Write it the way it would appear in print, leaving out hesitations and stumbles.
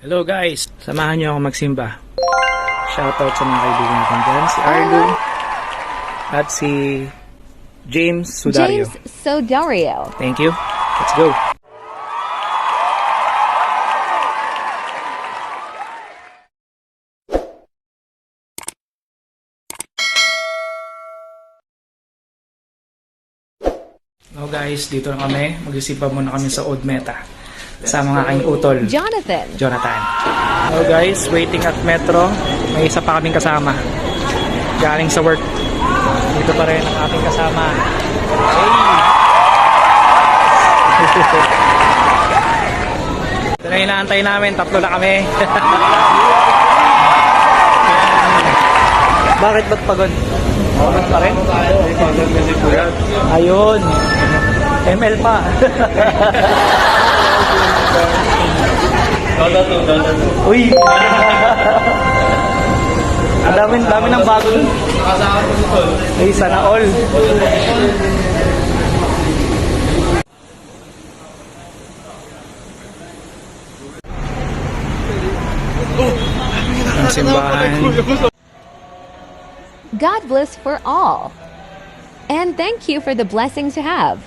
Hello guys, samahan niyo ako magsimba. Shoutout sa mga kaibigan natin dyan, si Arlo at si James Sudario. James Sodario. Thank you. Let's go. Hello guys, dito na kami. Magsisimba muna kami sa Old Meta. Sa mga aking utol. Jonathan. Hello guys, waiting at Metro. May isa pa kaming kasama. Galing sa work. Dito pa rin ang ating kasama. Hey! Ito na inaantay namin. Tatlo na kami. Bakit ba't pagod? Pagod pa rin? Ayun. ML pa. Uy! Ang dami ng bago dun. Ay, sana all. Ang simbahan. God bless for all. And thank you for the blessings you have.